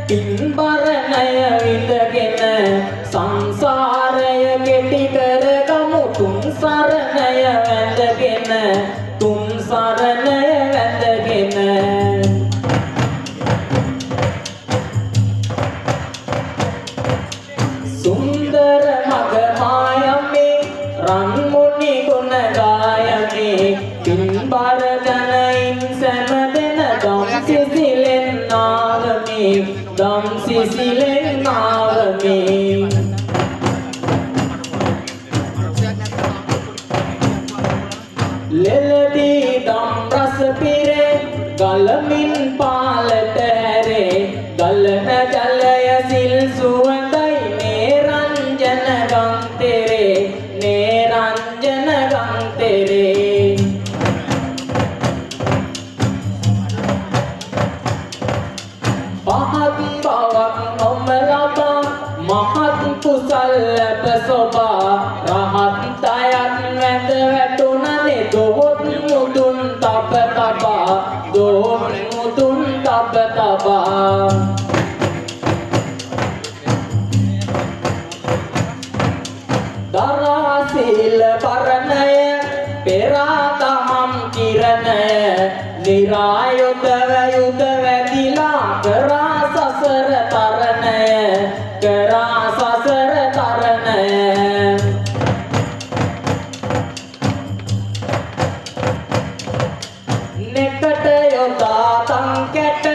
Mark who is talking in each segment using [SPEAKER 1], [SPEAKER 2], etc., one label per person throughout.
[SPEAKER 1] පින්බරණය විඳගෙන සංසාරය කෙටි කරගමු තුන් සරණය වැඳගෙන තුන් සරණය වැඳගෙන සුන්දර මග මායමේ රන්මුනි ගුණ ගායමේ පින්බර ජනයින් සැමදෙන දම් සිසිලෙන් නාවමේ දම් සිසිලෙන් නාවමේ ලෙලදී දම් රස පිරේ ගලමින් පාලට ඇරේ ගලන ජලය සිල් සුවඳයි නේරංජන ගන්තෙරේ නේරංජන ගන්තෙරේ පහත් බවක් නොමලබා මහත් කුසල් ලැබ සොබා රහත් අයත් වැඳ වැටුණනේ දොහොත් මුදුන් තබ තබා දොහොත් මුදුන් තබ තබා දරා සීල පරණය පෙරා දහම් කිරණය නිරායුධව යුධ වැදිලා කරා සසර තරණය කරා සසර තරණය නෙකට යොදා තන් කැට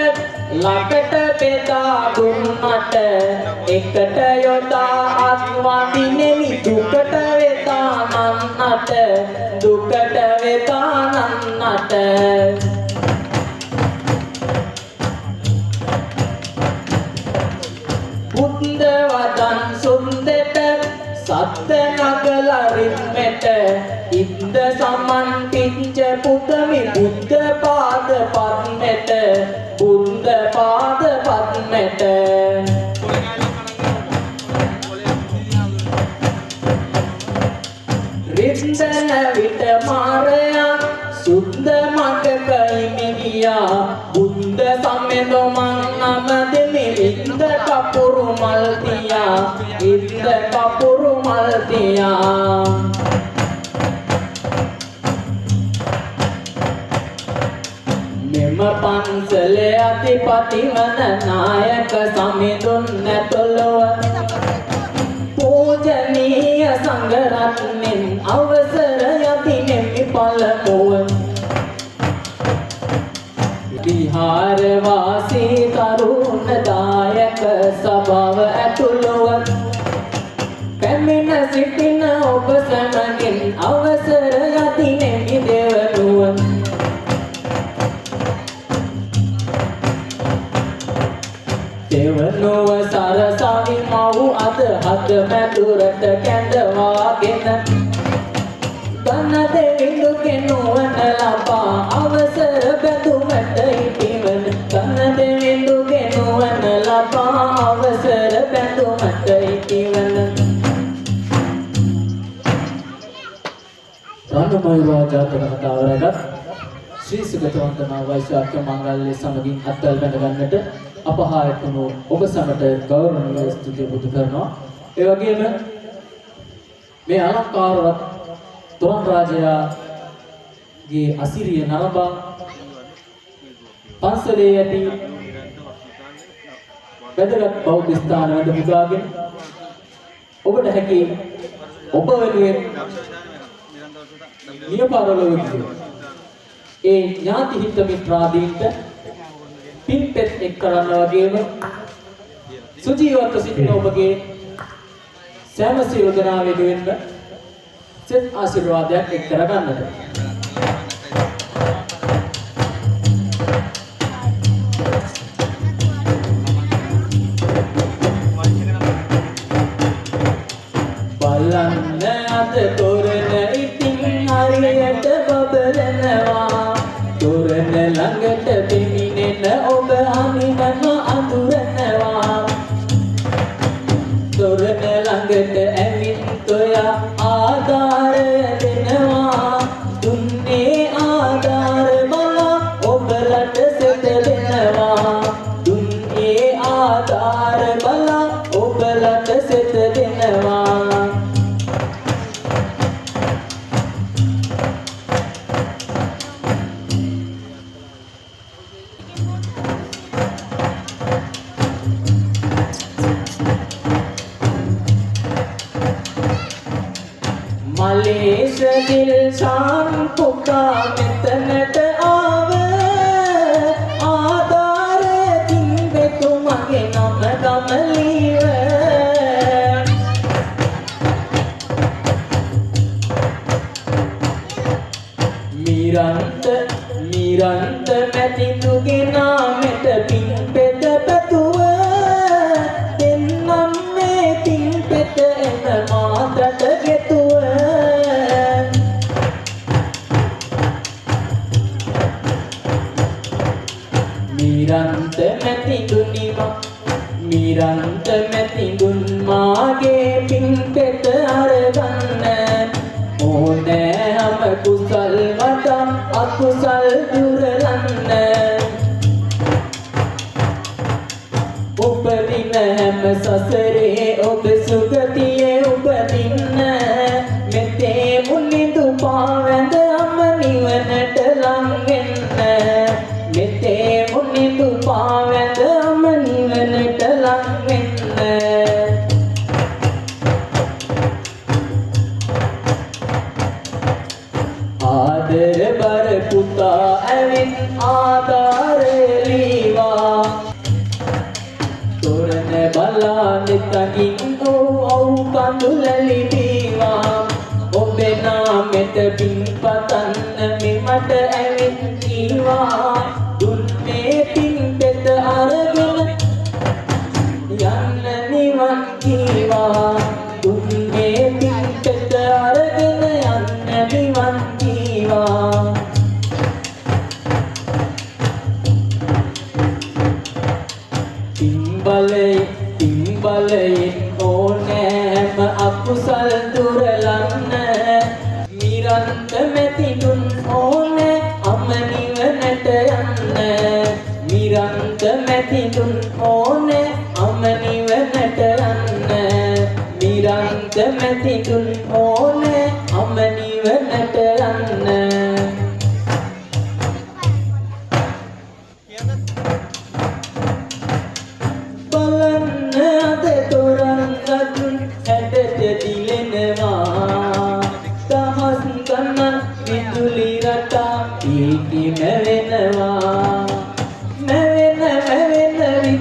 [SPEAKER 1] ලකට බෙදා දුන්නට එකට යොදා අත් වඳිනෙමි දුකට වෙතා නන්නට දුකට වෙතා නන්නට බුද්ධ වදන් සුන්දෙට සත්ත නගල රිද්මෙට ඉන්ද සමන් පිච්ච පුතමි බුද්ධ පාද පද්මෙට බුද්ධ පාද පද්මෙට රිද්දන විට මාරයා සුද්ධ මගක ඉමිගියා බුද්ධ සම්මෙදො මං නම දෙමි ඉන්ද කපුරු මල් තියා ඉන්ද කපුරු මල් තියා මෙම පන්සලේ අධිපති වන නායක සමිඳුන් නැතොලව පූජනීය සංඝරත්නෙන් අවසර යතිනෙමි පළමුව විහාර වාසී තරුණ දායක සභාව ඇතුළුව පැමිණ සිටින ඔබ සැමගෙන් අවසර යතිනෙමි දෙවනුව දෙවනුව සරසවි මව් අද හද මැදුරට කැඳවාගෙන ගන දෙවිඳු කෙනුවන ලබා අවසර බැඳුමට ඉතිවන ගන දෙවිඳු කෙනුවන ලබා අවසර බැඳුමට ඉතිවන රණමයුරා ජාතක කතාවරගත් ශ්‍රී සුගතවන්තනා වෛශාඛ මංගල්‍ය සමගින් අත්වැල් බැඳ ගන්නට අපහායතුණු ඔබ සමට ගෞරවනීය ස්තුතිය පුද කරනවා. ඒ වගේම මේ අලංකාරවත් තොරන් රාජයාගේ අසිරිය නරඹා පන්සලේ ඇති වැදගත් බෞද්ධ ස්ථාන වැඳ පුදාගෙන ඔබට හැකි ඔබ වෙනුවෙන් නියපරලෝකීය ඒ ඥාති හිත මිත්‍රාදීන්ට පින්පෙත් එක් කරන්න වගේම සුජීවත්ව සිටින ඔබගේ සෑම සියලු දෙනා වෙනුවෙන්ම සෙත් ආශිර්වාදයක් එක් කරගන්නට බලන්න අද තොරණ ඉතින් හරියට බබලනවා තොරණ ළඟට දෙමිනෙන ඔබ අනිනම අඳුරනවා තොරණ ළඟට ඇවිත් ඔයා ආධාරය දෙනවා දුන්නේ ආධාර බල ඔබලට සෙතලෙනවා දුන්නේ ආධාර බලා ඔබලට සෙත දෙනවා मलेश दिल शान पुका मितनट आव आधार दिन वे तुमगे नम गमलीव मीरंत मैति तुगे नामेट पिन पेट पतुव देन्नम में पिन पेट एम मात्रट गेतुव मीरंत मैति दुन मागे पिन पेट अरगन्न ओने हम कुशल वटा अकुशल दुरलन्न उपदिन हम ससरे ඔබ සුගතියේ උපදින්න මෙතේ මුනිදු පාවැඳ අම නිවනට ලං වෙන්න මෙතේ මුනිදු පාවැඳ අම නිවනට ලං වෙන්න ආදර බර පුතා ඇවිත් ආධාර ලීවා තොරණ බලා නිතකින් ඔව් කඳුලලි දීවා ඔබේ නාමෙට පින් පතන්න මෙමට ඇවිත් කීවා දුන්නේ පින් පෙත අරගෙන යන්න නිවන් කීවා දුන්නේ පින් පෙත අරගෙන යන්න නිවන් කීවා බලයෙන් ඕනෑම අකුසල් දුරලන්න නිරන්ත මැතිදුන් ඕනෑ අම නිවනට යන්න නිරන්ත මැතිදුන් ඕනෑ අම නිවනට යන්න නිරන්ත මැතිදුන් ඕනෑ අම නිවනට යන්න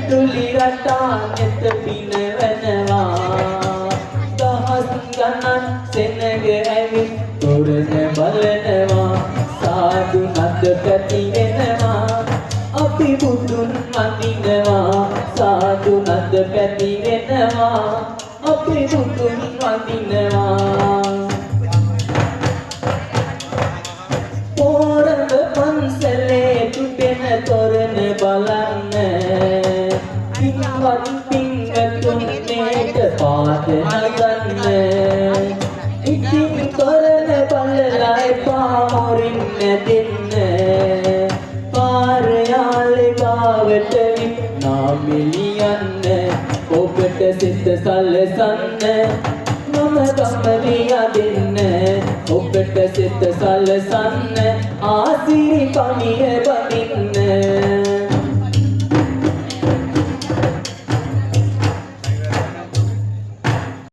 [SPEAKER 1] විදුලි රටා නෙත පිනවනවා දහස් ගණන් සෙනග ඇවිත් තොරණ බලනවා සාදු නද පැති වෙනවා අපි බුදුන් වඳිනවා සාදු නද පැති වෙනවා අපි බුදුන් වඳිනවා පොරඹ පන්සලේ තුපෙන තොරණ බලන්න පින්වත් පින්වතුන් මේට පාද නගන්න ඉතින් තොරණ බලලා එපා මොරින් නැදෙන්න පාර යාලේ ගාවට නාමිලියන්න ඔබට සිත සලසන්න මම ගම්මලියා දෙන්න ඔබට සිත සලසන්න ආසිරි පණිය බඳින්න